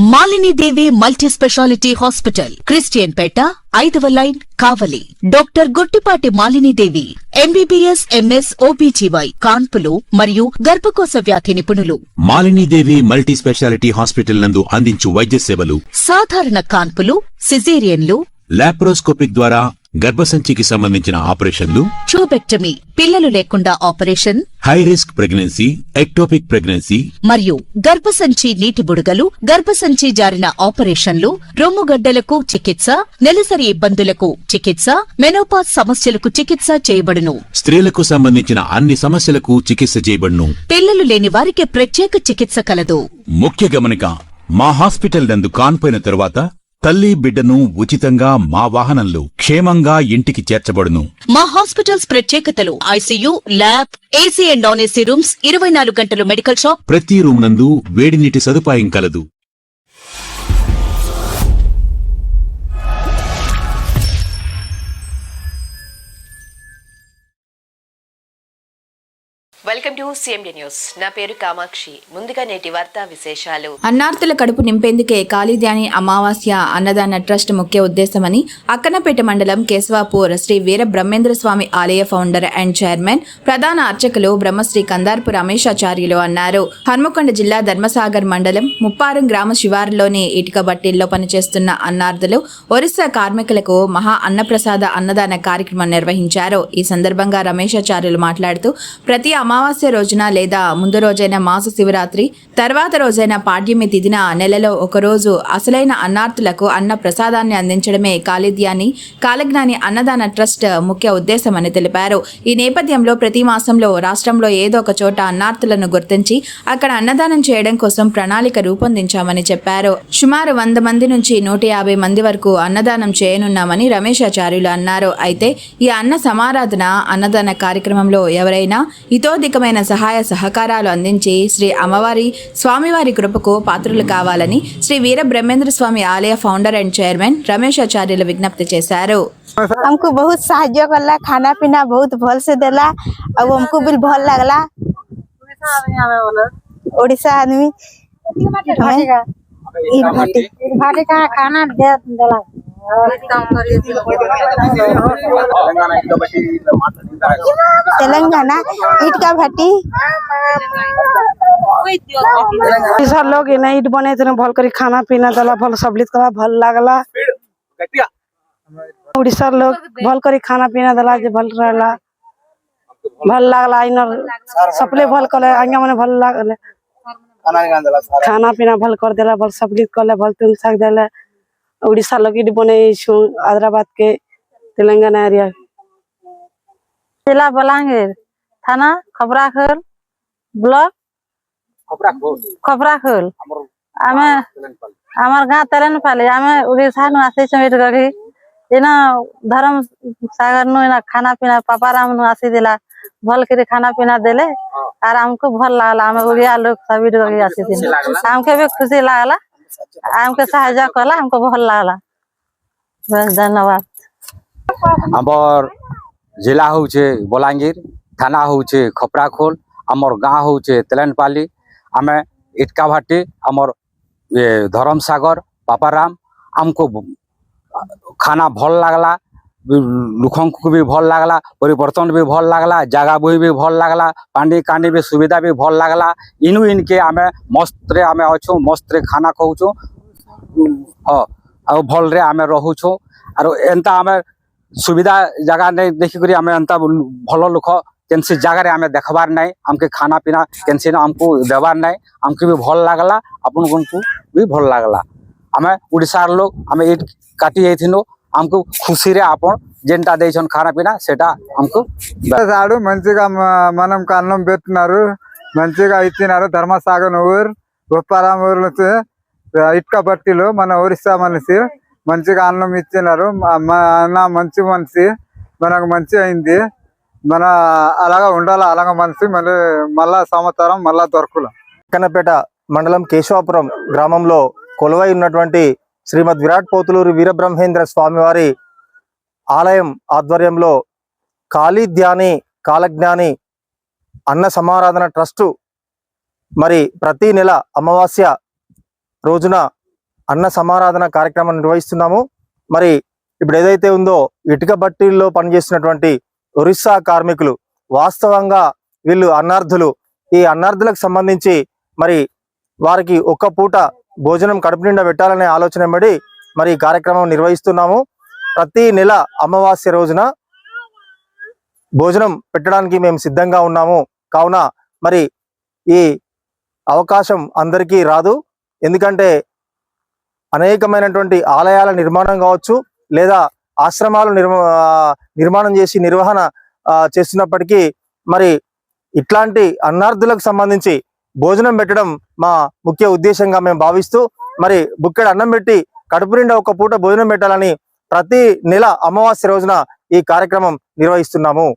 మాలిని దేవి multi speciality hospital, Christian పేట, 5వ line, కావలి. Doctor Guttipati Malini దేవి MBBS, MS, OBGY, కాన్పులు మరియు గర్భకోశ వ్యాధి నిపుణులు. మాలిని దేవి మల్టీ స్పెషాలిటీ హాస్పిటల్ నందు అందించు వైద్య సేవలు: సాధారణ కాన్పులు, సిజేరియన్లు, లాప్రోస్కోపిక్ ద్వారా గర్భసంచికి సంబంధించిన ఆపరేషన్లు, ట్యూబెక్టమీ, పిల్లలు లేకుండా operation, high risk pregnancy, ectopic pregnancy మరియు గర్భసంచి నీటి బుడగలు, గర్భసంచి జారిన ఆపరేషన్లు, రొమ్ముగడ్డలకు చికిత్స, నెలసరి ఇబ్బందులకు చికిత్స, మెనోపాజ్ సమస్యలకు చికిత్స చేయబడును. స్త్రీలకు సంబంధించిన అన్ని సమస్యలకు చికిత్స చేయబడును. పిల్లలు లేని వారికి ప్రత్యేక చికిత్స కలదు. ముఖ్య గమనిక: మా హాస్పిటల్ నందు కాన్పోయిన తరువాత తల్లి బిడ్డను ఉచితంగా మా వాహనంలో క్షేమంగా ఇంటికి చేర్చబడును. మా హాస్పిటల్స్ ప్రత్యేకతలు: ICU, lab, AC and non AC rooms, 24 గంటలు మెడికల్ షాప్, ప్రతి రూమ్ నందు వేడి నీటి సదుపాయం కలదు. Welcome to CMD news. నా పేరు కామాక్షి. ముందుగా నేటి వార్తా విశేషాలు. అన్నార్తుల కడుపు నింపేందుకే కాళీధ్యాని అమావాస్య అన్నదాన ట్రస్ట్ ముఖ్య ఉద్దేశమని అక్కన్నపేట మండలం కేశవాపూర్ శ్రీ వీర బ్రహ్మేంద్ర స్వామి ఆలయ ఫౌండర్ అండ్ చైర్మన్, ప్రధాన అర్చకులు బ్రహ్మశ్రీ కందార్పు రమేశాచార్యులు అన్నారు. హన్మకొండ జిల్లా ధర్మసాగర్ మండలం ముప్పారం గ్రామ శివారులోని ఇటుక బట్టీల్లో పనిచేస్తున్న అన్నార్తులు ఒరిస్సా కార్మికులకు మహా అన్నప్రసాద అన్నదాన కార్యక్రమం నిర్వహించారు. ఈ సందర్భంగా రమేశాచార్యులు మాట్లాడుతూ, ప్రతి అమావాస్య రోజున లేదా ముందు రోజైన మాస శివరాత్రి, తర్వాత రోజైన పాడ్యమి తిథిన నెలలో ఒకరోజు అసలైన అన్నార్తులకు అన్న ప్రసాదాన్ని అందించడమే కాళీధ్యాని కాలజ్ఞాని అన్నదాన ట్రస్ట్ ముఖ్య ఉద్దేశమని తెలిపారు. ఈ నేపథ్యంలో ప్రతి మాసంలో రాష్ట్రంలో ఏదో ఒక చోట అన్నార్తులను గుర్తించి అక్కడ అన్నదానం చేయడం కోసం ప్రణాళిక రూపొందించామని చెప్పారు. సుమారు 100 మంది నుంచి 150 మంది వరకు అన్నదానం చేయనున్నామని రమేశాచార్యులు అన్నారు. అయితే ఈ అన్న సమారాధన అన్నదాన కార్యక్రమంలో ఎవరైనా ఇతోధికమైన సహాయ సహకారాలు అందించి శ్రీ అమ్మవారి స్వామివారి కృపకు పాత్రులు కావాలని శ్రీ వీర బ్రహ్మేంద్ర స్వామి ఆలయ ఫౌండర్ అండ్ చైర్మన్ రమేశాచార్యులు విజ్ఞప్తి చేశారు. हमको बहुत साहाଯ୍य करला, खाना पीना बहुत भल से देला और हमको भी भल लगला. ओडिशा आदमी भाटी का खाना देला. तेलंगाना ईट का भाटी सब लोग ईट बने भल कर खाना पीना दला, भल सबलित कला भल लागला. उड़ीसा लोग भल कर खाना पीना दला जे भल रहला, भल लागला. इनर सपले भल कले आंगा मने भल लागले, खाना पीना भल कर देला, भल सबलित कले, भल तुम साग देला. उड़ीसा लोग ईट बने हैदराबाद के तेलंगाना एरिया. जिला बलांगीर, थाना खबराखोल, ब्लॉक खबराखोल. आमे आमार गाँ तेलनपाली. आमे उड़ीसा नु आसी चमिट गरी इना धर्म सागर नु इना खाना पीना पापाराम नु आसी दिला, भल करे खाना पीना देले और हमको भल लागला. आमे उड़िया लोग सबिट गरी आसी दिन हमके भी खुशी लागला, हमके सहायता कला, हमको भल लागला. बस धन्यवाद. आमर जिला होचे बलांगीर, थाना होचे खपराखोल, आमर गाँ होचे तेलनपाली. आमे इटका भाटी आमर धर्म सागर पापाराम. आमको खाना भल लागला, लुखों को भी भल लागला, परिवर्तन भी भल लागला, जगह बोई भी भल लागला, पानी कानी भी सुविधा भी भल लागला. इनु इनके आमे मस्त्रे आमे अच्छो, मस्त्रे खाना खाऊँ और भल रे आमे रहूँ. और एंता आमे सुविधा जगह नहीं देखी करी आमे एंता भल लोक केनसी जगह रे आमे देखबार नहीं, हमके खाना पीना केनसी हमको देवार नहीं. हमके भी भल लागला, अपन को भी भल लागला. आमे उड़ीसा लोग आमे ईट काटी जाइथिनो, हमको खुशी रे अपन जेंटा देछन खाना पीना सेटा हमको సాడు మంచిగా మనం కన్నం పెట్టినారు, మంచిగా ఇచ్చినారు. ధర్మసాగర్ ఊరు ఉప్పారాం ఊరు ఇటుక బట్టిలో మన ఒరిస్సా మనిషి మంచిగా అన్నం ఇచ్చినారు. అన్న మంచి మనిషి, మనకు మంచి అయింది. మన అలాగా ఉండాలి, అలాగా మనిషి మళ్ళా సంవత్సరం మళ్ళా దొరకల. అక్కన్నపేట మండలం కేశవాపురం గ్రామంలో కొలువై ఉన్నటువంటి శ్రీమద్ విరాట్ పోతులూరి వీరబ్రహ్మేంద్ర స్వామివారి ఆలయం ఆధ్వర్యంలో కాళీధ్యాని కాలజ్ఞాని అన్న సమారాధన ట్రస్టు మరి ప్రతి నెల అమావాస్య రోజున అన్న సమారాధన కార్యక్రమం నిర్వహిస్తున్నాము. మరి ఇప్పుడు ఏదైతే ఉందో ఇటుక బట్టీల్లో పనిచేస్తున్నటువంటి ఒరిస్సా కార్మికులు, వాస్తవంగా వీళ్ళు అన్నార్థులు. ఈ అన్నార్థులకు సంబంధించి మరి వారికి ఒక్క పూట భోజనం కడుపు నిండా పెట్టాలనే ఆలోచన బడి మరి ఈ కార్యక్రమం నిర్వహిస్తున్నాము. ప్రతి నెల అమావాస్య రోజున భోజనం పెట్టడానికి మేము సిద్ధంగా ఉన్నాము. కావున మరి ఈ అవకాశం అందరికీ రాదు. ఎందుకంటే అనేకమైనటువంటి ఆలయాల నిర్మాణం కావచ్చు, లేదా ఆశ్రమాలు నిర్మాణం చేసి నిర్వహణ చేస్తున్నప్పటికీ మరి ఇట్లాంటి అన్నార్థులకు సంబంధించి భోజనం పెట్టడం మా ముఖ్య ఉద్దేశంగా మేము భావిస్తూ మరి బుక్కెడు అన్నం పెట్టి కడుపు నిండా ఒక పూట భోజనం పెట్టాలని ప్రతి నెల అమావాస్య రోజున ఈ కార్యక్రమం నిర్వహిస్తున్నాము.